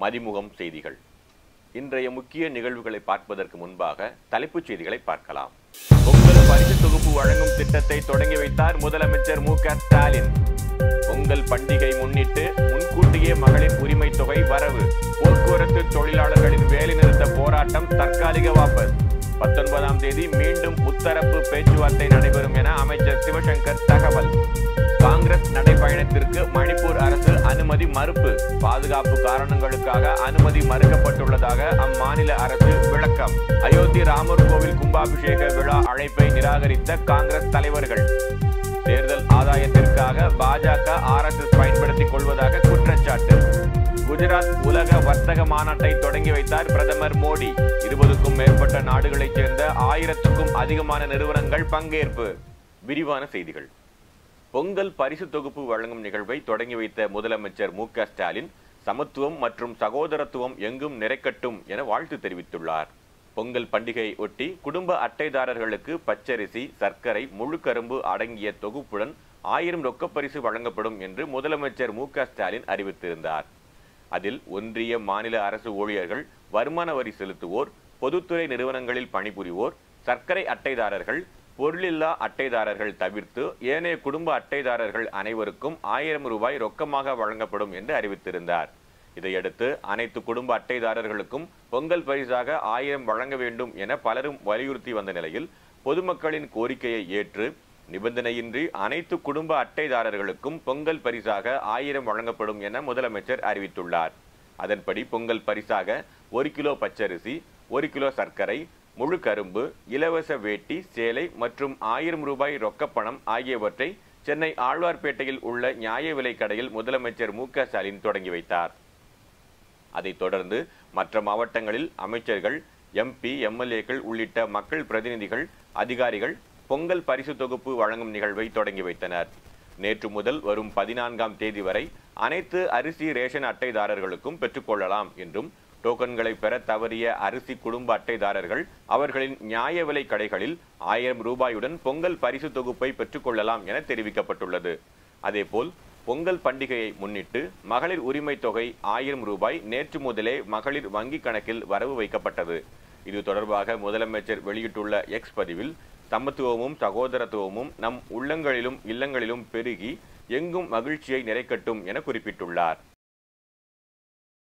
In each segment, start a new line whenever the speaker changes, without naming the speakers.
மதிமுகம் செய்திகள். இன்றைய முக்கிய நிகழ்வுகளை பார்ப்பதற்கு முன்பாக தலைப்புச் செய்திகளை பார்க்கலாம். பொங்கல் பரிசு தொகுப்பு வழங்கும் திட்டத்தை தொடங்கி வைத்தார் முதலமைச்சர் மு.க.ஸ்டாலின். பொங்கல் பண்டிகை முன்னிட்டு முன்கூட்டியே மகளிர் உரிமை தொகை வரவு. போக்குவரத்து தொழிலாளர்களின் வேலைநிறுத்த போராட்டம் தற்காலிக வாபஸ். 19ஆம் தேதி மீண்டும் முத்தரப்பு பேச்சுவார்த்தை நடைபெறும் என அமைச்சர் சிவசங்கர் தகவல். காங்கிரஸ் நடைபயணத்திற்கு மணிப்பூர் அரசு அனுமதி மறுப்பு. பாதுகாப்பு காரணங்களுக்காக அனுமதி மறுக்கப்பட்டுள்ளதாக அம்மாநில அரசு விளக்கம். அயோத்தி ராமர் கோவில் கும்பாபிஷேக விழா அழைப்பை நிராகரித்த காங்கிரஸ் தலைவர்கள். தேர்தல் ஆதாயத்திற்காக பாஜக RSS பயன்படுத்திக் கொள்வதாக குற்றச்சாட்டு. குஜராத் உலக வர்த்தக மாநாட்டை தொடங்கி வைத்தார் பிரதமர் மோடி. 20க்கும் மேற்பட்ட நாடுகளைச் சேர்ந்த 1000க்கும் அதிகமான நிறுவனங்கள் பங்கேற்பு. விரிவான செய்திகள். பொங்கல் பரிசு தொகுப்பு வழங்கும் நிகழ்வை தொடங்கி வைத்த முதலமைச்சர் மு.க.ஸ்டாலின் சமத்துவம் மற்றும் சகோதரத்துவம் எங்கும் நிறைக்கட்டும் என வாழ்த்து தெரிவித்துள்ளார். பொங்கல் பண்டிகையை ஒட்டி குடும்ப அட்டைதாரர்களுக்கு பச்சரிசி, சர்க்கரை, முழு கரும்பு அடங்கிய தொகுப்புடன் 1000 ரொக்கப்பரிசு வழங்கப்படும் என்று முதலமைச்சர் மு.க.ஸ்டாலின் அறிவித்திருந்தார். அதில் ஒன்றிய, மாநில அரசு ஊழியர்கள், வருமான வரி செலுத்துவோர், பொதுத்துறை நிறுவனங்களில் பணிபுரிவோர், சர்க்கரை அட்டைதாரர்கள், பொருளில்லா அட்டைதாரர்கள் தவிர்த்து ஏனைய குடும்ப அட்டைதாரர்கள் அனைவருக்கும் 1000 ரூபாய் ரொக்கமாக வழங்கப்படும் என்று அறிவித்திருந்தார். இதையடுத்து அனைத்து குடும்ப அட்டைதாரர்களுக்கும் பொங்கல் பரிசாக 1000 வழங்க வேண்டும் என பலரும் வலியுறுத்தி வந்த நிலையில் பொதுமக்களின் கோரிக்கையை ஏற்று நிபந்தனையின்றி அனைத்து குடும்ப அட்டைதாரர்களுக்கும் பொங்கல் பரிசாக 1000 வழங்கப்படும் என முதலமைச்சர் அறிவித்துள்ளார். அதன்படி பொங்கல் பரிசாக 1 கிலோ பச்சரிசி, 1 கிலோ சர்க்கரை, முழு கரும்பு, இலவச வேட்டி, சேலை மற்றும் 1000 ரூபாய் ரொக்கப்பணம் ஆகியவற்றை சென்னை ஆழ்வார்பேட்டையில் உள்ள நியாய விலை கடையில் முதலமைச்சர் மு.க.ஸ்டாலின் தொடங்கி வைத்தார். அதைத் தொடர்ந்து மற்ற மாவட்டங்களில் அமைச்சர்கள், MP, MLAக்கள் உள்ளிட்ட மக்கள் பிரதிநிதிகள், அதிகாரிகள் பொங்கல் பரிசு தொகுப்பு வழங்கும் நிகழ்வை தொடங்கி வைத்தனர். நேற்று முதல் வரும் 14ஆம் தேதி வரை அனைத்து அரிசி ரேஷன் அட்டைதாரர்களுக்கும் பெற்றுக்கொள்ளலாம் என்றும், டோக்கன்களை பெற தவறிய அரிசி குடும்ப அட்டைதாரர்கள் அவர்களின் நியாய விலை கடைகளில் 1000 ரூபாயுடன் பொங்கல் பரிசு தொகுப்பை பெற்றுக்கொள்ளலாம் என தெரிவிக்கப்பட்டுள்ளது. அதேபோல் பொங்கல் பண்டிகையை முன்னிட்டு மகளிர் உரிமை தொகை 1000 ரூபாய் நேற்று முதலே மகளிர் வங்கி கணக்கில் வரவு வைக்கப்பட்டது. இது தொடர்பாக முதலமைச்சர் வெளியிட்டுள்ள X பதிவில், சமத்துவமும் சகோதரத்துவமும் நம் உள்ளங்களிலும் இல்லங்களிலும் பெருகி எங்கும் மகிழ்ச்சியை நிறைக்கட்டும் என குறிப்பிட்டுள்ளார்.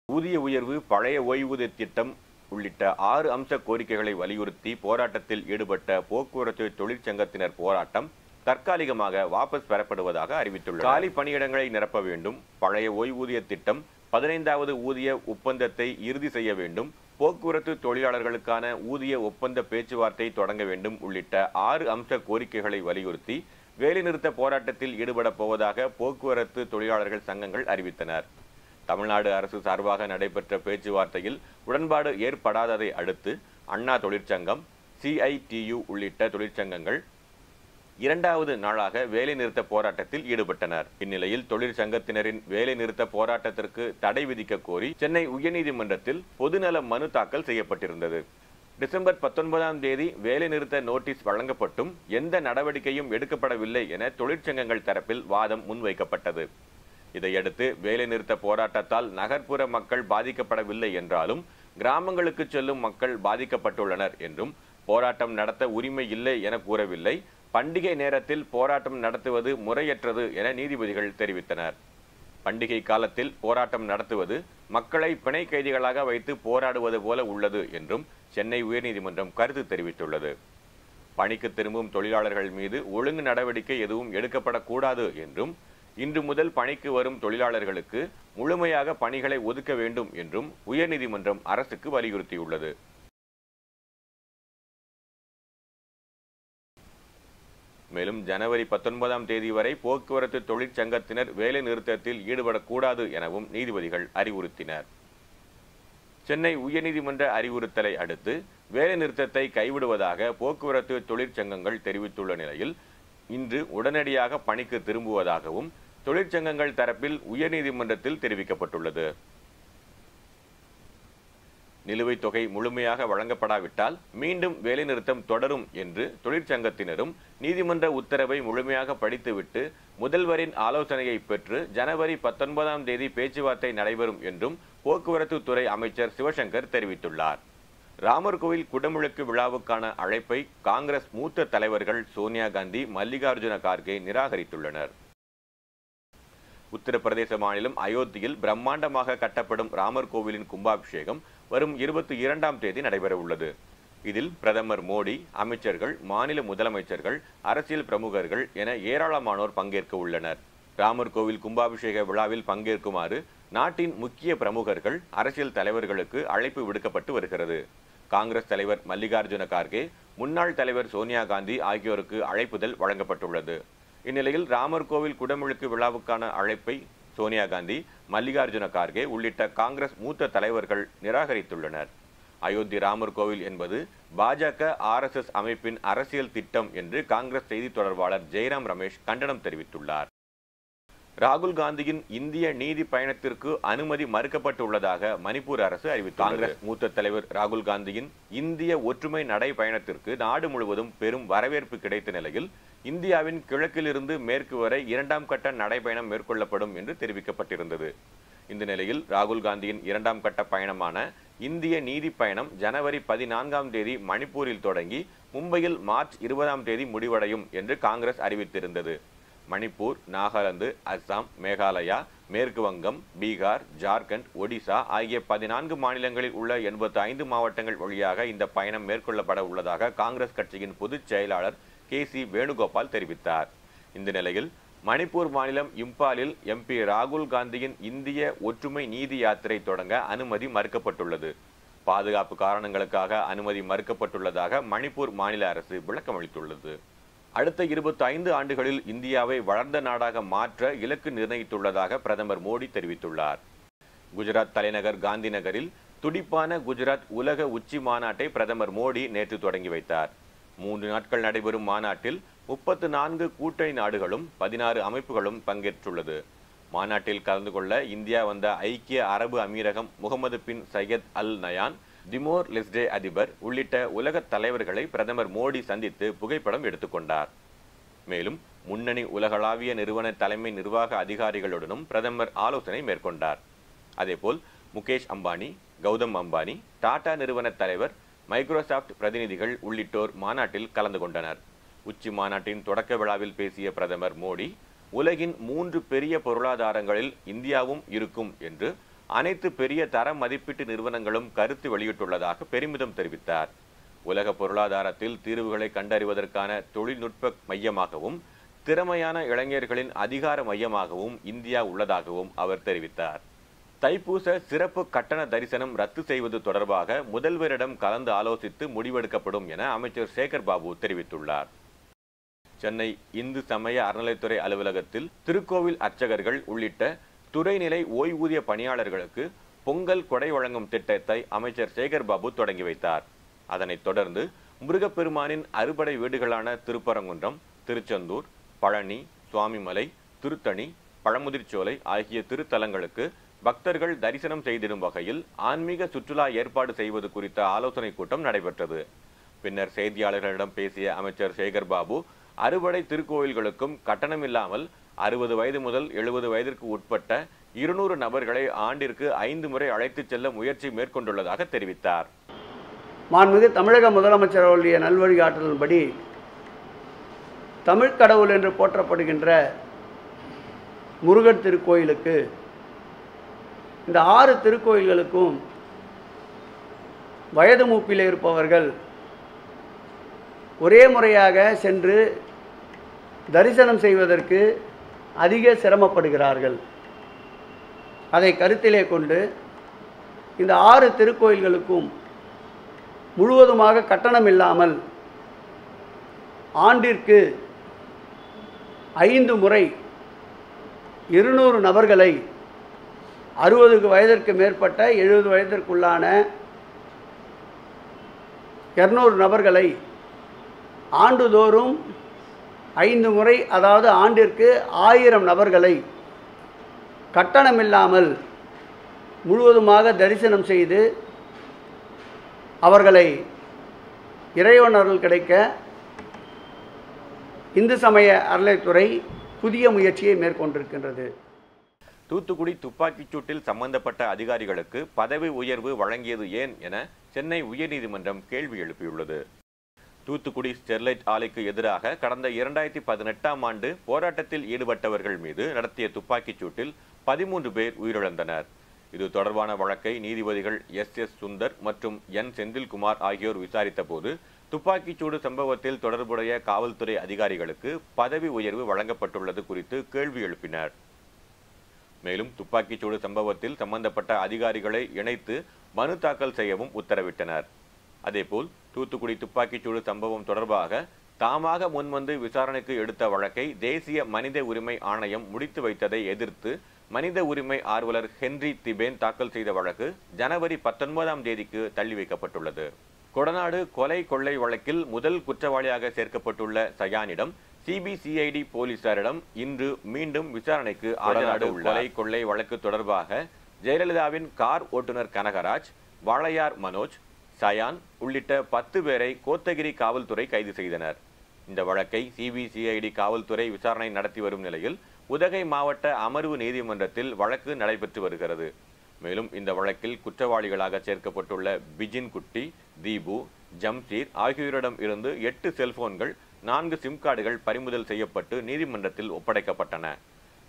ஊதிய உயர்வு, பழைய ஓய்வூதிய திட்டம் உள்ளிட்ட 6 அம்ச கோரிக்கைகளை வலியுறுத்தி போராட்டத்தில் ஈடுபட்ட போக்குவரத்து தொழிற்சங்கத்தினர் போராட்டம் தற்காலிகமாக வாபஸ் பெறப்படுவதாக அறிவித்துள்ளனர். காலி பணியிடங்களை நிரப்ப வேண்டும், பழைய ஓய்வூதிய திட்டம், 15வது ஊதிய ஒப்பந்தத்தை இறுதி செய்ய வேண்டும், போக்குவரத்து தொழிலாளர்களுக்கான ஊதிய ஒப்பந்த பேச்சுவார்த்தை தொடங்க வேண்டும் உள்ளிட்ட 6 அம்ச கோரிக்கைகளை வலியுறுத்தி வேலைநிறுத்த போராட்டத்தில் ஈடுபட போவதாக போக்குவரத்து தொழிலாளர்கள் சங்கங்கள் அறிவித்தனர். தமிழ்நாடு அரசு சார்பாக நடைபெற்ற பேச்சுவார்த்தையில் உடன்பாடு ஏற்படாததை அடுத்து அண்ணா தொழிற்சங்கம், CITU உள்ளிட்ட தொழிற்சங்கங்கள் 2வது நாளாக வேலைநிறுத்த போராட்டத்தில் ஈடுபட்டனர். இந்நிலையில் தொழிற்சங்கத்தினரின் வேலைநிறுத்த போராட்டத்திற்கு தடை விதிக்க கோரி சென்னை உயர்நீதிமன்றத்தில் பொதுநல மனு தாக்கல் செய்யப்பட்டிருந்தது. டிசம்பர் 19ஆம் தேதி வேலைநிறுத்த நோட்டீஸ் வழங்கப்பட்டும் எந்த நடவடிக்கையும் எடுக்கப்படவில்லை என தொழிற்சங்கங்கள் தரப்பில் வாதம் முன்வைக்கப்பட்டது. இதையடுத்து வேலைநிறுத்த போராட்டத்தால் நகர்ப்புற மக்கள் பாதிக்கப்படவில்லை என்றாலும் கிராமங்களுக்கு செல்லும் மக்கள் பாதிக்கப்பட்டுள்ளனர் என்றும், போராட்டம் நடத்த உரிமை இல்லை என கூறவில்லை, பண்டிகை நேரத்தில் போராட்டம் நடத்துவது முறையற்றது என நீதிபதிகள் தெரிவித்தனர். பண்டிகை காலத்தில் போராட்டம் நடத்துவது மக்களை பிணை கைதிகளாக வைத்து போராடுவது போல உள்ளது என்றும் சென்னை உயர்நீதிமன்றம் கருத்து தெரிவித்துள்ளது. பணிக்கு திரும்பும் தொழிலாளர்கள் மீது ஒழுங்கு நடவடிக்கை எதுவும் எடுக்கப்படக்கூடாது என்றும், இன்று முதல் பணிக்கு வரும் தொழிலாளர்களுக்கு முழுமையாக பணிகளை ஒதுக்க வேண்டும் என்றும் உயர்நீதிமன்றம் அரசுக்கு வலியுறுத்தியுள்ளது. மேலும் ஜனவரி 19ஆம் தேதி வரை போக்குவரத்து தொழிற்சங்கத்தினர் வேலை நிறுத்தத்தில் ஈடுபடக்கூடாது எனவும் நீதிபதிகள் அறிவுறுத்தினர். சென்னை உயர்நீதிமன்ற அறிவுறுத்தலை அடுத்து வேலை நிறுத்தத்தை கைவிடுவதாக போக்குவரத்து தொழிற்சங்கங்கள் தெரிவித்துள்ள நிலையில் இன்று உடனடியாக பணிக்கு திரும்புவதாகவும் தொழிற்சங்கங்கள் தரப்பில் உயர்நீதிமன்றத்தில் தெரிவிக்கப்பட்டுள்ளது. நிலுவைத் தொகை முழுமையாக வழங்கப்படாவிட்டால் மீண்டும் வேலைநிறுத்தம் தொடரும் என்று தொழிற்சங்கத்தினரும் நீதிமன்ற உத்தரவை முழுமையாக படித்துவிட்டு முதல்வரின் ஆலோசனையை பெற்று ஜனவரி 19ஆம் தேதி பேச்சுவார்த்தை நடைபெறும் என்றும் போக்குவரத்து துறை அமைச்சர் சிவசங்கர் தெரிவித்துள்ளார். ராமர் கோவில் குடமுழுக்கு விழாவுக்கான அழைப்பை காங்கிரஸ் மூத்த தலைவர்கள் சோனியா காந்தி, மல்லிகார்ஜுன கார்கே நிராகரித்துள்ளனர். உத்தரப்பிரதேச மாநிலம் அயோத்தியில் பிரம்மாண்டமாக கட்டப்படும் ராமர் கோவிலின் கும்பாபிஷேகம் வரும் 22ஆம் தேதி நடைபெற உள்ளது. இதில் பிரதமர் மோடி, அமைச்சர்கள், மாநில முதலமைச்சர்கள், அரசியல் பிரமுகர்கள் என ஏராளமானோர் பங்கேற்க உள்ளனர். ராமர் கோவில் கும்பாபிஷேக விழாவில் பங்கேற்குமாறு நாட்டின் முக்கிய பிரமுகர்கள், அரசியல் தலைவர்களுக்கு அழைப்பு விடுக்கப்பட்டு வருகிறது. காங்கிரஸ் தலைவர் மல்லிகார்ஜுன கார்கே, முன்னாள் தலைவர் சோனியா காந்தி ஆகியோருக்கு அழைப்புதல் வழங்கப்பட்டுள்ளது. இந்நிலையில் ராமர் கோவில் குடமுழுக்கு விழாவுக்கான அழைப்பை சோனியா காந்தி, மல்லிகார்ஜுன கார்கே உள்ளிட்ட காங்கிரஸ் மூத்த தலைவர்கள் நிராகரித்துள்ளனர். அயோத்தி ராமர் கோவில் என்பது பாஜக, RSS அமைப்பின் அரசியல் திட்டம் என்று காங்கிரஸ் செய்தி தொடர்பாளர் ஜெய்ராம் ரமேஷ் கண்டனம் தெரிவித்துள்ளார். ராகுல் காந்தியின் இந்திய நீதி பயணத்திற்கு அனுமதி மறுக்கப்பட்டுள்ளதாக மணிப்பூர் அரசு அறிவித்துள்ளது. காங்கிரஸ் மூத்த தலைவர் ராகுல் காந்தியின் இந்திய ஒற்றுமை நடை பயணத்திற்கு நாடு முழுவதும் பெரும் வரவேற்பு கிடைத்த நிலையில் இந்தியாவின் கிழக்கிலிருந்து மேற்கு வரை 2ஆம் கட்ட நடைபயணம் மேற்கொள்ளப்படும் என்று தெரிவிக்கப்பட்டிருந்தது. இந்த நிலையில் ராகுல் காந்தியின் 2ஆம் கட்ட பயணமான இந்திய நீதி பயணம் ஜனவரி 14ஆம் தேதி மணிப்பூரில் தொடங்கி மும்பையில் மார்ச் 20ஆம் தேதி முடிவடையும் என்று காங்கிரஸ் அறிவித்திருந்தது. மணிப்பூர், நாகாலாந்து, அஸ்ஸாம், மேகாலயா, மேற்கு வங்கம், பீகார், ஜார்க்கண்ட், ஒடிசா ஆகிய 14 மாநிலங்களில் உள்ள 85 மாவட்டங்கள் வழியாக இந்த பயணம் மேற்கொள்ளப்பட உள்ளதாக காங்கிரஸ் கட்சியின் பொதுச் செயலாளர் KC வேணுகோபால் தெரிவித்தார். இந்த நிலையில் மணிப்பூர் மாநிலம் இம்பாலில் MP ராகுல் காந்தியின் இந்திய ஒற்றுமை நீதி யாத்திரை தொடங்க அனுமதி மறுக்கப்பட்டுள்ளது. பாதுகாப்பு காரணங்களுக்காக அனுமதி மறுக்கப்பட்டுள்ளதாக மணிப்பூர் மாநில அரசு விளக்கமளித்துள்ளது. அடுத்த 25 ஆண்டுகளில் இந்தியாவை வளர்ந்த நாடாக மாற்ற இலக்கு நிர்ணயித்துள்ளதாக பிரதமர் மோடி தெரிவித்துள்ளார். குஜராத் தலைநகர் காந்தி நகரில் துடிப்பான குஜராத் உலக உச்சி மாநாட்டை பிரதமர் மோடி நேற்று தொடங்கி வைத்தார். 3 நாட்கள் நடைபெறும் மாநாட்டில் 34 கூட்டணி நாடுகளும் 16 அமைப்புகளும் பங்கேற்றுள்ளது. மாநாட்டில் கலந்து கொள்ள இந்தியா வந்த ஐக்கிய அரபு அமீரகம் முகமது பின் சையத் அல் நயான், திமோர் லெஸ்டே அதிபர் உள்ளிட்ட உலக தலைவர்களை பிரதமர் மோடி சந்தித்து புகைப்படம் எடுத்துக்கொண்டார். மேலும் முன்னணி உலகளாவிய நிறுவன தலைமை நிர்வாக அதிகாரிகளுடனும் பிரதமர் ஆலோசனை மேற்கொண்டார். அதேபோல் முகேஷ் அம்பானி, கௌதம் அம்பானி, டாடா நிறுவன தலைவர், மைக்ரோசாப்ட் பிரதிநிதிகள் உள்ளிட்டோர் மாநாட்டில் கலந்து கொண்டனர். உச்சி மாநாட்டின் தொடக்க விழாவில் பேசிய பிரதமர் மோடி, உலகின் 3 பெரிய பொருளாதாரங்களில் இந்தியாவும் இருக்கும் என்று அனைத்து பெரிய தர மதிப்பீட்டு நிறுவனங்களும் கருத்து வெளியிட்டுள்ளதாக பெருமிதம் தெரிவித்தார். உலக பொருளாதாரத்தில் தீர்வுகளை கண்டறிவதற்கான தொழில்நுட்ப மையமாகவும் திறமையான இளைஞர்களின் அதிகார மையமாகவும் இந்தியா உள்ளதாகவும் அவர் தெரிவித்தார். தைப்பூச சிறப்பு கட்டண தரிசனம் ரத்து செய்வது தொடர்பாக முதல்வரிடம் கலந்து ஆலோசித்து முடிவெடுக்கப்படும் என அமைச்சர் சேகர் பாபு தெரிவித்துள்ளார். சென்னை இந்து சமய அறநிலைத்துறை அலுவலகத்தில் திருக்கோவில் அர்ச்சகர்கள் உள்ளிட்ட துறைநிலை ஓய்வூதிய பணியாளர்களுக்கு பொங்கல் கொடை வழங்கும் திட்டத்தை அமைச்சர் சேகர் பாபு தொடங்கி வைத்தார். அதனைத் தொடர்ந்து முருகப்பெருமானின் அறுபடை வீடுகளான திருப்பரங்குன்றம், திருச்செந்தூர், பழனி, சுவாமிமலை, திருத்தணி, பழமுதிர்ச்சோலை ஆகிய திருத்தலங்களுக்கு பக்தர்கள் தரிசனம் செய்திடும் வகையில் ஆன்மீக சுற்றுலா ஏற்பாடு செய்வது குறித்த ஆலோசனை கூட்டம் நடைபெற்றது. பின்னர் செய்தியாளர்களிடம் பேசிய அமைச்சர் சேகர் பாபு, அறுபடை திருக்கோயில்களுக்கும் கட்டணமில்லாமல் 60 வயது முதல் 70 வயதிற்கு உட்பட்ட 200 நபர்களை ஆண்டிற்கு 5 முறை அழைத்துச் செல்ல முயற்சி மேற்கொண்டுள்ளதாக தெரிவித்தார்.
மாண்புமிகு தமிழக முதலமைச்சர் அவருடைய நல்வழிகாட்டலின்படி தமிழ் கடவுள் என்று போற்றப்படுகின்ற முருகன் திருக்கோயிலுக்கு, இந்த 6 திருக்கோயில்களுக்கும் வயது மூப்பில் இருப்பவர்கள் ஒரே முறையாக சென்று தரிசனம் செய்வதற்கு அதிக சிரமப்படுகிறார்கள். அதை கருத்திலே கொண்டு இந்த 6 திருக்கோயில்களுக்கும் முழுவதுமாக கட்டணம் இல்லாமல் ஆண்டிற்கு 5 முறை 200 நபர்களை 60 வயதிற்கு மேற்பட்ட 70 வயதிற்குள்ளான 200 நபர்களை ஆண்டுதோறும் 5 முறை, அதாவது ஆண்டிற்கு 1000 நபர்களை கட்டணமில்லாமல் முழுவதுமாக தரிசனம் செய்து அவர்களை இறைவனர்கள் கிடைக்க இந்து சமய அறநிலைத்துறை புதிய முயற்சியை மேற்கொண்டிருக்கின்றது.
தூத்துக்குடி துப்பாக்கிச் சூட்டில் சம்பந்தப்பட்ட அதிகாரிகளுக்கு பதவி உயர்வு வழங்கியது ஏன் என சென்னை உயர்நீதிமன்றம் கேள்வி எழுப்பியுள்ளது. தூத்துக்குடி ஸ்டெர்லைட் ஆலைக்கு எதிராக கடந்த 2018ஆம் ஆண்டு போராட்டத்தில் ஈடுபட்டவர்கள் மீது நடத்திய துப்பாக்கிச் சூட்டில் 13 பேர் உயிரிழந்தனர். இது தொடர்பான வழக்கை நீதிபதிகள் எஸ் சுந்தர் மற்றும் என் செந்தில்குமார் ஆகியோர் விசாரித்த போது துப்பாக்கிச்சூடு சம்பவத்தில் தொடர்புடைய காவல்துறை அதிகாரிகளுக்கு பதவி உயர்வு வழங்கப்பட்டுள்ளது குறித்து கேள்வி எழுப்பினர். மேலும் துப்பாக்கிச்சூடு சம்பவத்தில் சம்பந்தப்பட்ட அதிகாரிகளை இணைத்து மனு தாக்கல் செய்யவும் உத்தரவிட்டனர். அதேபோல் தூத்துக்குடி துப்பாக்கிச்சூடு சம்பவம் தொடர்பாக தாமாக முன்வந்து விசாரணைக்கு எடுத்த வழக்கை தேசிய மனித உரிமை ஆணையம் முடித்து வைத்ததை எதிர்த்து மனித உரிமை ஆர்வலர் ஹென்றி திபேன் தாக்கல் செய்த வழக்கு ஜனவரி 19ஆம் தேதிக்கு தள்ளி வைக்கப்பட்டுள்ளது. கொடநாடு கொலை கொள்ளை வழக்கில் முதல் குற்றவாளியாக சேர்க்கப்பட்டுள்ள சயானிடம் சிபிசிஐடி போலீசாரிடம் இன்று மீண்டும் விசாரணைக்கு ஆஜராக உள்ளார். கொலை கொள்ளை வழக்கு தொடர்பாக ஜெயலலிதாவின் கார் ஓட்டுநர் கனகராஜ், வாளையார் மனோஜ், சயான் உள்ளிட்ட 10 பேரை கோத்தகிரி காவல்துறை கைது செய்தனர். இந்த வழக்கை சிபிசிஐடி காவல்துறை விசாரணை நடத்தி வரும் நிலையில் உதகை மாவட்ட அமர்வு நீதிமன்றத்தில் வழக்கு நடைபெற்று வருகிறது. மேலும் இந்த வழக்கில் குற்றவாளிகளாக சேர்க்கப்பட்டுள்ள பிஜின் குட்டி, தீபு, ஜம்சீர் ஆகியோரிடம் இருந்து 8 செல்போன்கள், 4 சிம் கார்டுகள் பறிமுதல் செய்யப்பட்டு நீதிமன்றத்தில் ஒப்படைக்கப்பட்டன.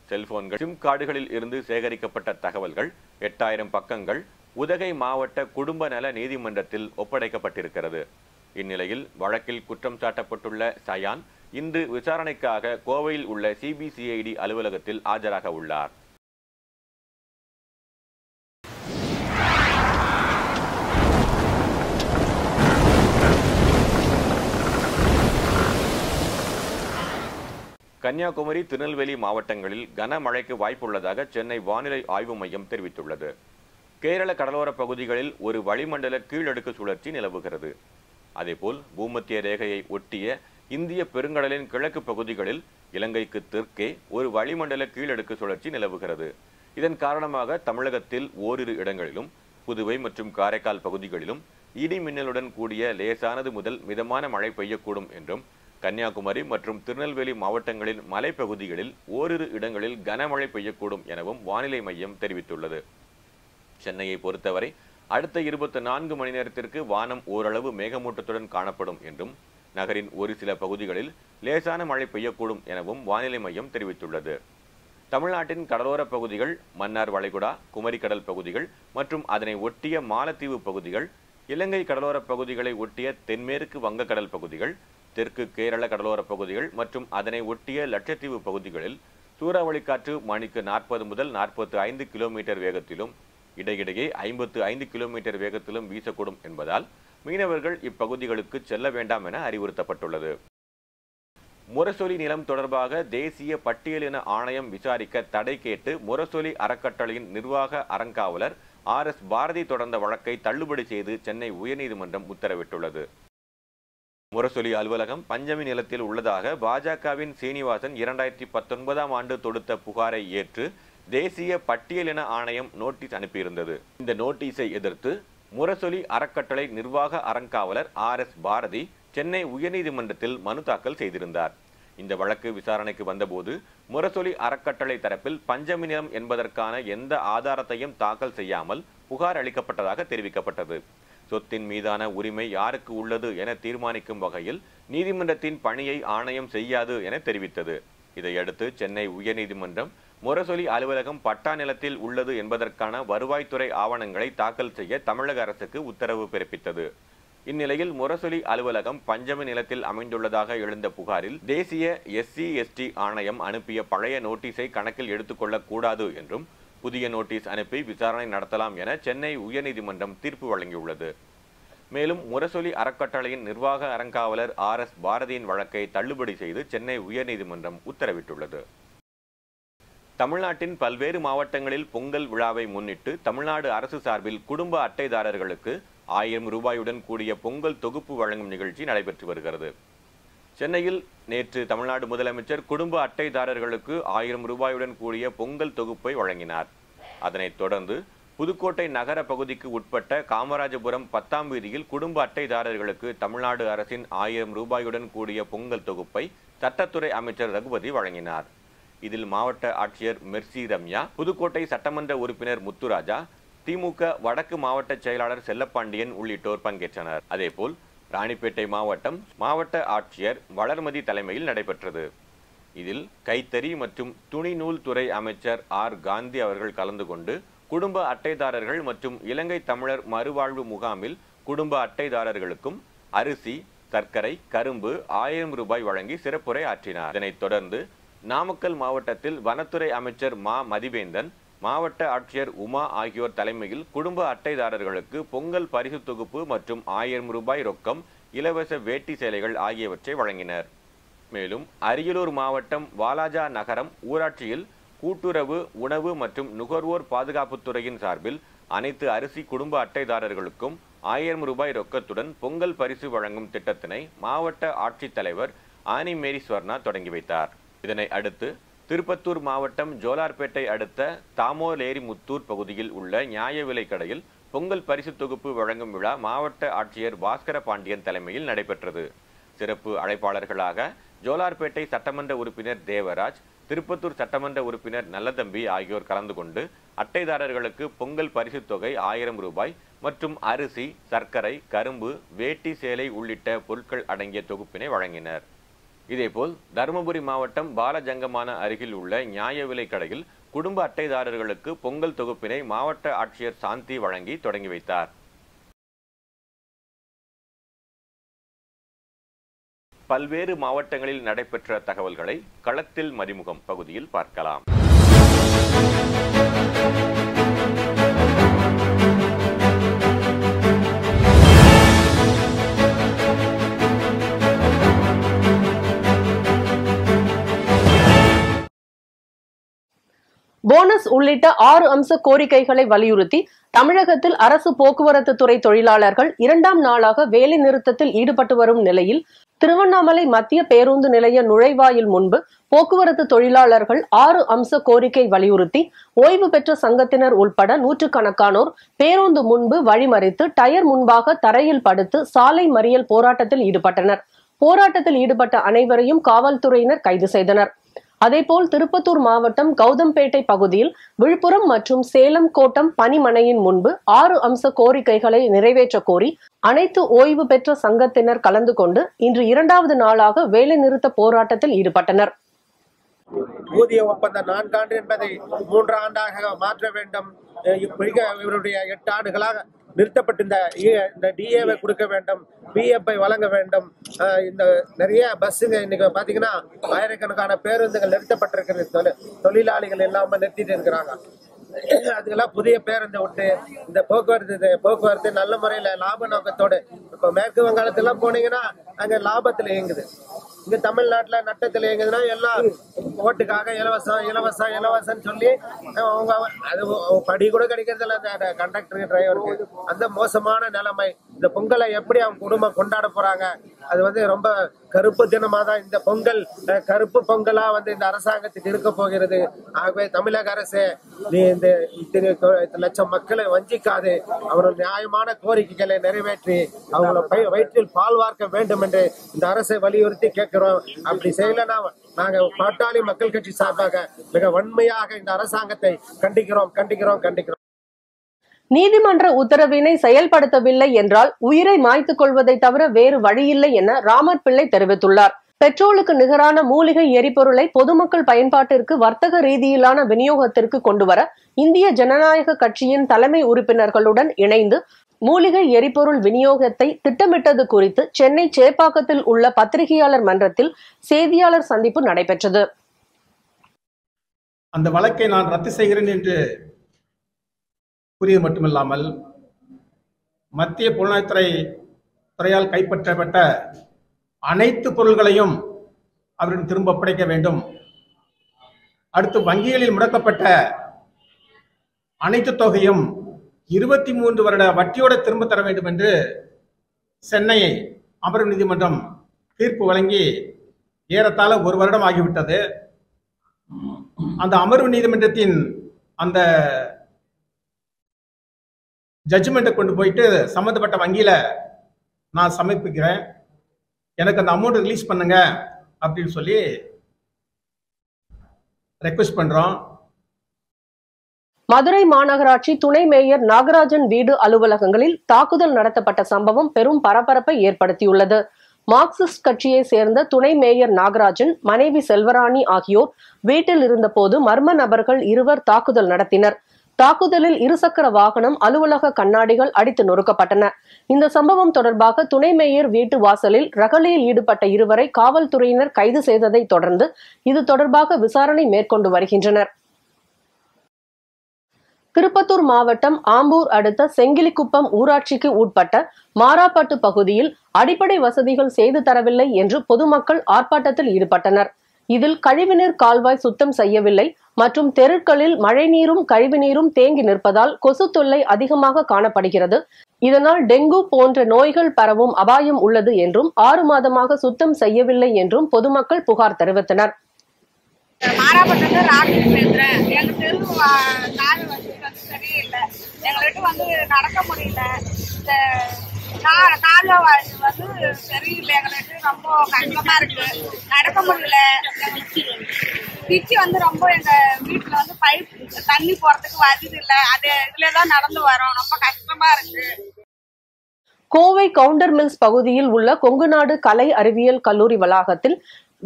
செல்போன்கள், சிம் கார்டுகளில் இருந்து சேகரிக்கப்பட்ட தகவல்கள் 8000 பக்கங்கள் உதகை மாவட்ட குடும்ப நல நீதிமன்றத்தில் ஒப்படைக்கப்பட்டிருக்கிறது. இந்நிலையில் வழக்கில் குற்றம் சாட்டப்பட்டுள்ள சயான் இன்று விசாரணைக்காக கோவையில் உள்ள சிபிசிஐடி அலுவலகத்தில் ஆஜராக உள்ளார். கன்னியாகுமரி, திருநெல்வேலி மாவட்டங்களில் கனமழைக்கு வாய்ப்புள்ளதாக சென்னை வானிலை ஆய்வு மையம் தெரிவித்துள்ளது. கேரள கடலோர பகுதிகளில் ஒரு வளிமண்டல கீழடுக்கு சுழற்சி நிலவுகிறது. அதேபோல் பூமத்திய ரேகையை ஒட்டிய இந்திய பெருங்கடலின் கிழக்கு பகுதிகளில் இலங்கைக்கு தெற்கே ஒரு வளிமண்டல கீழடுக்கு சுழற்சி நிலவுகிறது. இதன் காரணமாக தமிழகத்தில் ஓரிரு இடங்களிலும் புதுவை மற்றும் காரைக்கால் பகுதிகளிலும் இடி மின்னலுடன் கூடிய லேசானது முதல் மிதமான மழை பெய்யக்கூடும் என்றும், கன்னியாகுமரி மற்றும் திருநெல்வேலி மாவட்டங்களின் மலைப்பகுதிகளில் ஓரிரு இடங்களில் கனமழை பெய்யக்கூடும் எனவும் வானிலை மையம் தெரிவித்துள்ளது. சென்னையை பொறுத்தவரை அடுத்த 24 மணி நேரத்திற்கு வானம் ஓரளவு மேகமூட்டத்துடன் காணப்படும் என்றும், நகரின் ஒரு சில பகுதிகளில் லேசான மழை பெய்யக்கூடும் எனவும் வானிலை மையம் தெரிவித்துள்ளது. தமிழ்நாட்டின் கடலோர பகுதிகள், மன்னார் வளைகுடா, குமரிக்கடல் பகுதிகள் மற்றும் அதனை ஒட்டிய மாலத்தீவு பகுதிகள், இலங்கை கடலோர பகுதிகளை ஒட்டிய தென்மேற்கு வங்கக்கடல் பகுதிகள், தெற்கு கேரள கடலோர பகுதிகள் மற்றும் அதனை ஒட்டிய லட்சத்தீவு பகுதிகளில் சூறாவளி காற்று மணிக்கு 40 முதல் 45 கிலோமீட்டர் வேகத்திலும் இடையிடையே 55 கிலோமீட்டர் வேகத்திலும் வீசக்கூடும் என்பதால் மீனவர்கள் இப்பகுதிகளுக்கு செல்ல வேண்டாம் என அறிவுறுத்தப்பட்டுள்ளது. முரசொலி நிலம் தொடர்பாக தேசிய பட்டியலின ஆணையம் விசாரிக்க தடை கேட்டு முரசொலி அறக்கட்டளையின் நிர்வாக அறங்காவலர் RS பாரதி தொடர்ந்த வழக்கை தள்ளுபடி செய்து சென்னை உயர்நீதிமன்றம் உத்தரவிட்டுள்ளது. முரசொலி அலுவலகம் பஞ்சமி நிலத்தில் உள்ளதாக பாஜகவின் சீனிவாசன் 2019ஆம் ஆண்டு தொடுத்த புகாரை ஏற்று தேசிய பட்டியலின ஆணையம் நோட்டீஸ் அனுப்பியிருந்தது. இந்த நோட்டீஸை எதிர்த்து முரசொலி அறக்கட்டளை நிர்வாக அறங்காவலர் RS பாரதி சென்னை உயர்நீதிமன்றத்தில் மனு தாக்கல் செய்திருந்தார். இந்த வழக்கு விசாரணைக்கு வந்தபோது முரசொலி அறக்கட்டளை தரப்பில் பஞ்சமி நிலம் என்பதற்கான எந்த ஆதாரத்தையும் தாக்கல் செய்யாமல் புகார் அளிக்கப்பட்டதாக தெரிவிக்கப்பட்டது. சொத்தின் மீதான உரிமை யாருக்கு உள்ளது என தீர்மானிக்கும் வகையில் நீதிமன்றத்தின் பணியை ஆணையம் செய்யாது என தெரிவித்தது. இதையடுத்து சென்னை உயர்நீதிமன்றம் முரசொலி அலுவலகம் பட்டா நிலத்தில் உள்ளது என்பதற்கான வருவாய்த்துறை ஆவணங்களை தாக்கல் செய்ய தமிழக அரசுக்கு உத்தரவு பிறப்பித்தது. இந்நிலையில் முரசொலி அலுவலகம் பஞ்சமி நிலத்தில் அமைந்துள்ளதாக எழுந்த புகாரில் தேசிய SC/ST ஆணையம் அனுப்பிய பழைய நோட்டீஸை கணக்கில் எடுத்துக்கொள்ளக் கூடாது என்றும் புதிய நோட்டீஸ் அனுப்பி விசாரணை நடத்தலாம் என சென்னை உயர்நீதிமன்றம் தீர்ப்பு வழங்கியுள்ளது. மேலும் முரசொலி அறக்கட்டளையின் நிர்வாக அறங்காவலர் RS பாரதியின் வழக்கை தள்ளுபடி செய்து சென்னை உயர்நீதிமன்றம் உத்தரவிட்டுள்ளது. தமிழ்நாட்டின் பல்வேறு மாவட்டங்களில் பொங்கல் விழாவை முன்னிட்டு தமிழ்நாடு அரசு சார்பில் குடும்ப அட்டைதாரர்களுக்கு 1000 ரூபாயுடன் கூடிய பொங்கல் தொகுப்பு வழங்கும் நிகழ்ச்சி நடைபெற்று வருகிறது. சென்னையில் நேற்று தமிழ்நாடு முதலமைச்சர் குடும்ப அட்டைதாரர்களுக்கு 1000 ரூபாயுடன் கூடிய பொங்கல் தொகுப்பை வழங்கினார். அதனைத் தொடர்ந்து புதுக்கோட்டை நகர பகுதிக்கு உட்பட்ட காமராஜபுரம் 10ஆம் வீதியில் குடும்ப அட்டைதாரர்களுக்கு தமிழ்நாடு அரசின் 1000 ரூபாயுடன் கூடிய பொங்கல் தொகுப்பை சட்டத்துறை அமைச்சர் ரகுபதி வழங்கினார். இதில் மாவட்ட ஆட்சியர் மெர்சி ரம்யா, புதுக்கோட்டை சட்டமன்ற உறுப்பினர் முத்துராஜா, திமுக வடக்கு மாவட்ட செயலாளர் செல்லப்பாண்டியன் உள்ளிட்டோர் பங்கேற்றனர். அதேபோல் ராணிப்பேட்டை மாவட்டம் மாவட்ட ஆட்சியர் வளர்மதி தலைமையில் நடைபெற்றது. இதில் கைத்தறி மற்றும் துணிநூல் துறை அமைச்சர் ஆர் காந்தி அவர்கள் கலந்து கொண்டு குடும்ப அட்டைதாரர்கள் மற்றும் இலங்கை தமிழர் மறுவாழ்வு முகாமில் குடும்ப அட்டைதாரர்களுக்கும் அரிசி, சர்க்கரை, கரும்பு 1000 ரூபாய் வழங்கி சிறப்புரை ஆற்றினார். இதனைத் தொடர்ந்து நாமக்கல் மாவட்டத்தில் வனத்துறை அமைச்சர் மா மதிவேந்தன், மாவட்ட ஆட்சியர் உமா ஆகியோர் தலைமையில் குடும்ப அட்டைதாரர்களுக்கு பொங்கல் பரிசு தொகுப்பு மற்றும் 1000 ரூபாய் ரொக்கம், இலவச வேட்டி சேலைகள் ஆகியவற்றை வழங்கினர். மேலும் அரியலூர் மாவட்டம் வாலாஜா நகரம் ஊராட்சியில் கூட்டுறவு, உணவு மற்றும் நுகர்வோர் பாதுகாப்புத்துறையின் சார்பில் அனைத்து அரிசி குடும்ப அட்டைதாரர்களுக்கும் 1000 ரூபாய் ரொக்கத்துடன் பொங்கல் பரிசு வழங்கும் திட்டத்தினை மாவட்ட ஆட்சித்தலைவர் ஆனி மேரி ஸ்வர்ணா தொடங்கி வைத்தார். இதனை அடுத்து திருப்பத்தூர் மாவட்டம் ஜோலார்பேட்டை அடுத்த தாமோலேரிமுத்தூர் பகுதியில் உள்ள நியாய விலை கடையில் பொங்கல் பரிசு தொகுப்பு வழங்கும் விழா மாவட்ட ஆட்சியர் பாஸ்கர பாண்டியன் தலைமையில் நடைபெற்றது. சிறப்பு அழைப்பாளர்களாக ஜோலார்பேட்டை சட்டமன்ற உறுப்பினர் தேவராஜ், திருப்பத்தூர் சட்டமன்ற உறுப்பினர் நல்லதம்பி ஆகியோர் கலந்து கொண்டு அட்டைதாரர்களுக்கு பொங்கல் பரிசு தொகை 1000 ரூபாய் மற்றும் அரிசி, சர்க்கரை, கரும்பு, வேட்டி சேலை உள்ளிட்ட பொருட்கள் அடங்கிய தொகுப்பினை வழங்கினர். இதேபோல் தருமபுரி மாவட்டம் பாலஜங்கமான அருகில் உள்ள நியாய விலை கடையில் குடும்ப அட்டைதாரர்களுக்கு பொங்கல் தொகுப்பினை மாவட்ட ஆட்சியர் சாந்தி வழங்கி தொடங்கி வைத்தார். பல்வேறு மாவட்டங்களில் நடைபெற்ற தகவல்களை களத்தில் மதிமுகம் பகுதியில் பார்க்கலாம்.
போனஸ் உள்ளிட்ட 6 அம்ச கோரிக்கைகளை வலியுறுத்தி தமிழகத்தில் அரசு போக்குவரத்து துறை தொழிலாளர்கள் 2ஆம் நாளாக வேலை நிறுத்தத்தில் ஈடுபட்டு வரும் நிலையில் திருவண்ணாமலை மத்திய பேருந்து நிலைய நுழைவாயில் முன்பு போக்குவரத்து தொழிலாளர்கள் 6 அம்ச கோரிக்கை வலியுறுத்தி ஓய்வு பெற்ற சங்கத்தினர் உட்பட நூற்றுக்கணக்கானோர் பேருந்து முன்பு வழிமறித்து டயர் முன்பாக தரையில் படுத்து சாலை மறியல் போராட்டத்தில் ஈடுபட்டனர். போராட்டத்தில் ஈடுபட்ட அனைவரையும் காவல்துறையினர் கைது செய்தனர். அதேபோல் திருப்பத்தூர் மாவட்டம் கௌதம்பேட்டை பகுதியில் விழுப்புரம் மற்றும் சேலம் கோட்டம் பணிமனையின் முன்பு 6 அம்ச கோரிக்கைகளை நிறைவேற்ற கோரி அனைத்து ஓய்வு பெற்ற சங்கத்தினர் கலந்து கொண்டு இன்று 2வது நாளாக வேலை நிறுத்த போராட்டத்தில் ஈடுபட்டனர்.
ஊதிய ஒப்பந்தம் 4 ஆண்டு என்பதை 3 ஆண்டாக மாற்ற வேண்டும். இவருடைய 8 ஆண்டுகளாக நிறுத்தப்பட்ட இந்த டிஏவை கொடுக்க வேண்டும், பிஎஃப்ஐ வழங்க வேண்டும். இந்த நிறைய பஸ்ஸுங்க இன்னைக்கு பாத்தீங்கன்னா ஆயிரக்கணக்கான பேருந்துகள் நிறுத்தப்பட்டிருக்கிறது. தொழிலாளிகள் இல்லாம நிறுத்திட்டு இருக்கிறாங்க. அதுக்கெல்லாம் புதிய பேருந்து விட்டு இந்த போக்குவரத்து நல்ல முறையில லாப நோக்கத்தோடு, இப்ப மேற்கு வங்காளத்தெல்லாம் போனீங்கன்னா அங்க லாபத்துல இயங்குது. இங்க தமிழ்நாட்டுல நட்டத்துல இயங்குதுன்னா எல்லாம் ஓட்டுக்காக இலவசம் சொல்லி அவங்க அது படி கூட கிடைக்கிறது இல்லை அந்த கண்டக்டருக்கு, டிரைவருக்கு. அந்த மோசமான நிலைமை. இந்த பொங்கலை எப்படி அவங்க குடும்பம் கொண்டாட போறாங்க? அது ரொம்ப கருப்பு தினமா தான் இந்த பொங்கல், கருப்பு பொங்கலா இந்த அரசாங்கத்துக்கு இருக்க போகிறது. ஆகவே தமிழக அரசு நீ இந்த இத்தனை லட்சம் மக்களை வஞ்சிக்காது, அவர்கள் நியாயமான கோரிக்கைகளை நிறைவேற்றி அவங்கள வயிற்றில் பால் வார்க்க வேண்டும் என்று இந்த அரசை வலியுறுத்தி கேட்கிறோம். அப்படி செய்யலன்னா நாங்க பாட்டாளி மக்கள் கட்சி சார்பாக மிக வன்மையாக இந்த அரசாங்கத்தை கண்டிக்கிறோம்.
நீதிமன்ற உத்தரவினை செயல்படுத்தவில்லை என்றால் உயிரை மாய்த்துக் கொள்வதை தவிர வேறு வழியில்லை என ராமர் பிள்ளை தெரிவித்துள்ளார். பெட்ரோலுக்கு நிகரான மூலிகை எரிபொருளை பொதுமக்கள் பயன்பாட்டிற்கு வர்த்தக ரீதியிலான விநியோகத்திற்கு கொண்டுவர இந்திய ஜனநாயக கட்சியின் தலைமை உறுப்பினர்களுடன் இணைந்து மூலிகை எரிபொருள் விநியோகத்தை திட்டமிட்டது குறித்து சென்னை சேப்பாக்கத்தில் உள்ள பத்திரிகையாளர் மன்றத்தில் செய்தியாளர் சந்திப்பு நடைபெற்றது.
அந்த வழக்கை நான் ரத்து செய்கிறேன் என்று கூறியது மட்டுமில்லாமல் மத்திய புலனாய்வுத்துறையால் கைப்பற்றப்பட்ட அனைத்து பொருள்களையும் அவரிடம் திரும்ப ஒப்படைக்க வேண்டும். அடுத்து வங்கிகளில் முடக்கப்பட்ட அனைத்து தொகையும் 23 வருட வட்டியோடு திரும்ப தர வேண்டும் என்று சென்னை அமர்வு நீதிமன்றம் தீர்ப்பு வழங்கி ஏறத்தாழ 1 வருடம் ஆகிவிட்டது. அந்த அமர்வு நீதிமன்றத்தின் அந்த ஜட்ஜ்மெண்ட்டை கொண்டு போயிட்டு சம்மந்தப்பட்ட வங்கியில நான் சமர்ப்பிக்கிறேன், எனக்கு அந்த அமௌண்ட் ரிலீஸ் பண்ணுங்க அப்படின்னு சொல்லி ரெக்வெஸ்ட் பண்றோம்.
மதுரை மாநகராட்சி துணை மேயர் நாகராஜன் வீடு அலுவலகங்களில் தாக்குதல் நடத்தப்பட்ட சம்பவம் பெரும் பரபரப்பை ஏற்படுத்தியுள்ளது. மார்க்சிஸ்ட் கட்சியை சேர்ந்த துணை மேயர் நாகராஜன், மனைவி செல்வராணி ஆகியோர் வீட்டில் இருந்தபோது மர்ம நபர்கள் இருவர் தாக்குதல் நடத்தினர். தாக்குதலில் இருசக்கர வாகனம், அலுவலக கண்ணாடிகள் அடித்து நொறுக்கப்பட்டன. இந்த சம்பவம் தொடர்பாக துணை மேயர் வீட்டு வாசலில் ரகளையில் ஈடுபட்ட இருவரை காவல்துறையினர் கைது செய்ததை தொடர்ந்து இது தொடர்பாக விசாரணை மேற்கொண்டு வருகின்றனர். திருப்பத்தூர் மாவட்டம் ஆம்பூர் அடுத்த செங்கிலிக்குப்பம் ஊராட்சிக்கு உட்பட்ட மாராப்பட்டு பகுதியில் அடிப்படை வசதிகள் செய்து தரவில்லை என்று பொதுமக்கள் ஆர்ப்பாட்டத்தில் ஈடுபட்டனர். இதில் கழிவுநீர் கால்வாய் சுத்தம் செய்யவில்லை மற்றும் தெருக்களில் மழைநீரும் கழிவுநீரும் தேங்கி நிற்பதால் கொசு தொல்லை அதிகமாக காணப்படுகிறது. இதனால் டெங்கு போன்ற நோய்கள் பரவும் அபாயம் உள்ளது என்றும் 6 மாதமாக சுத்தம் செய்யவில்லை என்றும் பொதுமக்கள் புகார் தெரிவித்தனர்.
மாராப்பட்டு ராக்கி பேசுறேன். எங்க தெரு கால் வந்து சரியில்லை. எங்களுக்கு வந்து நடக்க முடியல. இந்த கால வந்து சரியில்லை. எங்களுக்கு ரொம்ப கஷ்டமா இருக்கு. நடக்க முடியல. பிச்சு வந்து ரொம்ப எங்க வீட்டுல வந்து பைப் தண்ணி போறதுக்கு வசதி இல்லை. அது இதுலதான் நடந்து வரோம். ரொம்ப கஷ்டமா இருக்கு.
கோவை கவுண்டர் மில்ஸ் பகுதியில் உள்ள கொங்குநாடு கலை அறிவியல் கல்லூரி வளாகத்தில்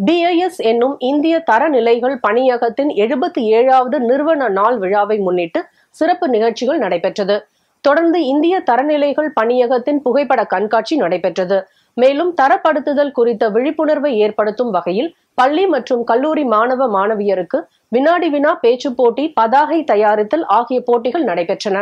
BIS என்னும் இந்திய தரநிலைகள் பணியகத்தின் 77வது நிறுவன நாள் விழாவை முன்னிட்டு சிறப்பு நிகழ்ச்சிகள் நடைபெற்றது. தொடர்ந்து இந்திய தரநிலைகள் பணியகத்தின் புகைப்பட கண்காட்சி நடைபெற்றது. மேலும் தரப்படுத்துதல் குறித்த விழிப்புணர்வை ஏற்படுத்தும் வகையில் பள்ளி மற்றும் கல்லூரி மாணவ மாணவியருக்கு வினாடி வினா பேச்சு போட்டி, பதாகை தயாரித்தல் ஆகிய போட்டிகள் நடைபெற்றன.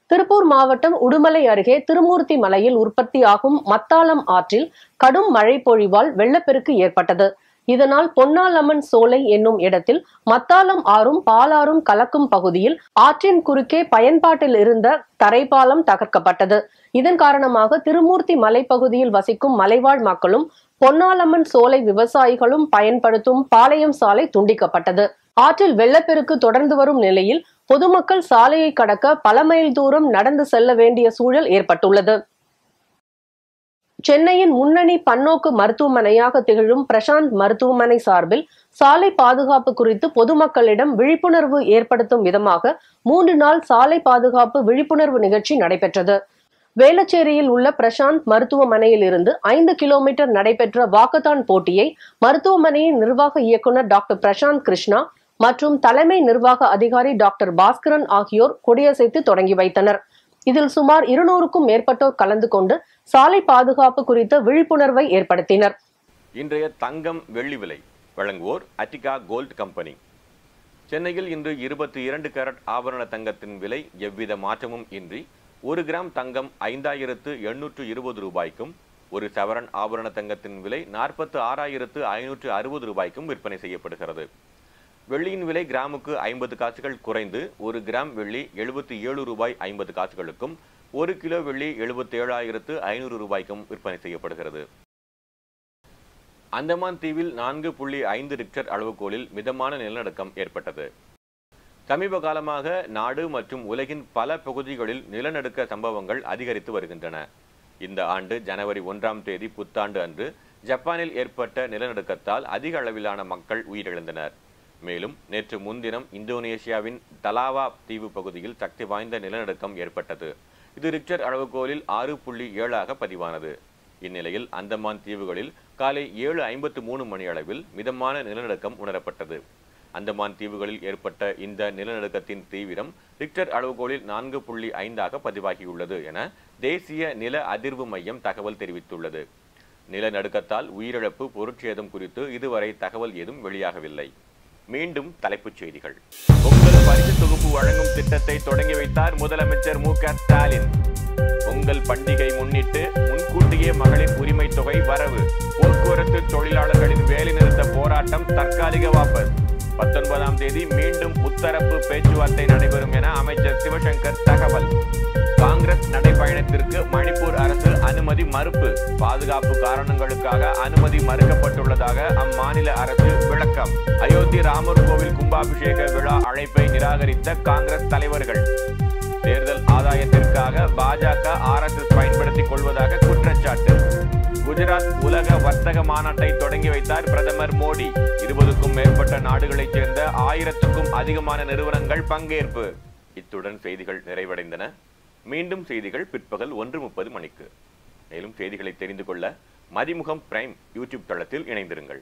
திருப்பூர் மாவட்டம் உடுமலை அருகே திருமூர்த்தி மலையில் உற்பத்தியாகும் மத்தாளம் ஆற்றில் கடும் மழை பொழிவால் வெள்ளப்பெருக்கு ஏற்பட்டது. இதனால் பொன்னாலம்மன் சோலை என்னும் இடத்தில் மத்தாளம் ஆறும் பாலாறும் கலக்கும் பகுதியில் ஆற்றின் குறுக்கே பயன்பாட்டில் இருந்த தரைப்பாலம் தகர்க்கப்பட்டது. இதன் காரணமாக திருமூர்த்தி மலைப்பகுதியில் வசிக்கும் மலைவாழ் மக்களும் பொன்னாலம்மன் சோலை விவசாயிகளும் பயன்படுத்தும் பாளையம் சாலை துண்டிக்கப்பட்டது. ஆற்றில் வெள்ளப்பெருக்கு தொடர்ந்து வரும் நிலையில் பொதுமக்கள் சாலையை கடக்க பல மைல் தூரம் நடந்து செல்ல வேண்டிய சூழல் ஏற்பட்டுள்ளது. சென்னையின் முன்னணி பன்னோக்கு மருத்துவமனையாக திகழும் பிரசாந்த் மருத்துவமனை சார்பில் சாலை பாதுகாப்பு குறித்து பொதுமக்களிடம் விழிப்புணர்வு ஏற்படுத்தும் விதமாக 3 நாள் சாலை பாதுகாப்பு விழிப்புணர்வு நிகழ்ச்சி நடைபெற்றது. வேளச்சேரியில் உள்ள பிரசாந்த் மருத்துவமனையில் இருந்து 5 கிலோமீட்டர் நடைபெற்ற வாக்கத்தான் போட்டியை மருத்துவமனையின் நிர்வாக இயக்குநர் டாக்டர் பிரசாந்த் கிருஷ்ணா மற்றும் தலைமை நிர்வாக அதிகாரி டாக்டர் பாஸ்கரன் ஆகியோர் கொடியசைத்து தொடங்கி வைத்தனர். இதில் சுமார் 200க்கும் மேற்பட்டோர் கலந்து கொண்டு சாலை பாதுகாப்பு குறித்த விழிப்புணர்வை ஏற்படுத்தினர்.
இன்றைய தங்கம் வெள்ளி விலை வழங்குவோர் அட்டிகா கோல்ட் கம்பெனி. சென்னையில் இன்று 22 கேரட் ஆபரண தங்கத்தின் விலை எவ்வித மாற்றமும் இன்றி 1 கிராம் தங்கம் 5820 ரூபாய்க்கும், 1 சவரன் ஆபரண தங்கத்தின் விலை 46,560 ரூபாய்க்கும் விற்பனை செய்யப்படுகிறது. வெள்ளியின் விலை கிராமுக்கு 50 காசுகள் குறைந்து 1 கிராம் வெள்ளி 77 ரூபாய் 50 காசுகளுக்கும், 1 கிலோ வெள்ளி 77,500 ரூபாய்க்கும் விற்பனை செய்யப்படுகிறது. அந்தமான் தீவில் 4.5 ரிக்டர் அளவுகோலில் மிதமான நிலநடுக்கம் ஏற்பட்டது. சமீப காலமாக நாடு மற்றும் உலகின் பல பகுதிகளில் நிலநடுக்க சம்பவங்கள் அதிகரித்து வருகின்றன. இந்த ஆண்டு ஜனவரி 1ஆம் தேதி புத்தாண்டு அன்று ஜப்பானில் ஏற்பட்ட நிலநடுக்கத்தால் அதிக அளவிலான மக்கள் உயிரிழந்தனர். மேலும் நேற்று முன்தினம் இந்தோனேஷியாவின் தலாவா தீவு பகுதியில் சக்தி வாய்ந்த நிலநடுக்கம் ஏற்பட்டது. இது ரிக்டர் அளவுகோலில் 6.7 பதிவானது. இந்நிலையில் அந்தமான் தீவுகளில் காலை 7:53 மணி அளவில் மிதமான நிலநடுக்கம் உணரப்பட்டது. அந்தமான் தீவுகளில் ஏற்பட்ட இந்த நிலநடுக்கத்தின் தீவிரம் ரிக்டர் அளவுகோலில் 4.5 பதிவாகியுள்ளது என தேசிய நில அதிர்வு மையம் தகவல் தெரிவித்துள்ளது. நிலநடுக்கத்தால் உயிரிழப்பு, பொருட்சேதம் குறித்து இதுவரை தகவல் ஏதும் வெளியாகவில்லை. மீண்டும் தலைப்புச் செய்திகள். பொங்கல் பரிசு தொகுப்பு வழங்கும் திட்டத்தை தொடங்கி வைத்தார் முதலமைச்சர் மு.க. ஸ்டாலின். பொங்கல் பண்டிகை முன்னிட்டு முன்கூட்டியே மகளிர் உரிமை தொகை வரவு. போக்குவரத்து தொழிலாளர்களின் வேலைநிறுத்த போராட்டம் தற்காலிக வாபஸ். 19ஆம் தேதி மீண்டும் முத்தரப்பு பேச்சுவார்த்தை நடைபெறும் என அமைச்சர் சிவசங்கர் தகவல். காங்கிரஸ் நடைபயணத்திற்கு மணிப்பூர் அரசு அனுமதி மறுப்பு. பாதுகாப்பு காரணங்களுக்காக அனுமதி மறுக்கப்பட்டுள்ளதாக அம்மாநில அரசு விளக்கம். அயோத்தி ராமர் கோவில் கும்பாபிஷேக விழா அழைப்பை நிராகரித்த காங்கிரஸ் தலைவர்கள். தேர்தல் ஆதாயத்திற்காக பாஜக RSS பயன்படுத்திக் கொள்வதாக குற்றச்சாட்டு. குஜராத் உலக வர்த்தக மாநாட்டை தொடங்கி வைத்தார் பிரதமர் மோடி. 20க்கும் மேற்பட்ட நாடுகளைச் சேர்ந்த 1000க்கும் அதிகமான நிறுவனங்கள் பங்கேற்பு. இத்துடன் செய்திகள் நிறைவடைந்தன. மீண்டும் செய்திகள் பிற்பகல் 1:30 மணிக்கு. மேலும் செய்திகளை தெரிந்து கொள்ள மதிமுகம் பிரைம் யூடியூப் தளத்தில் இணைந்திருங்கள்.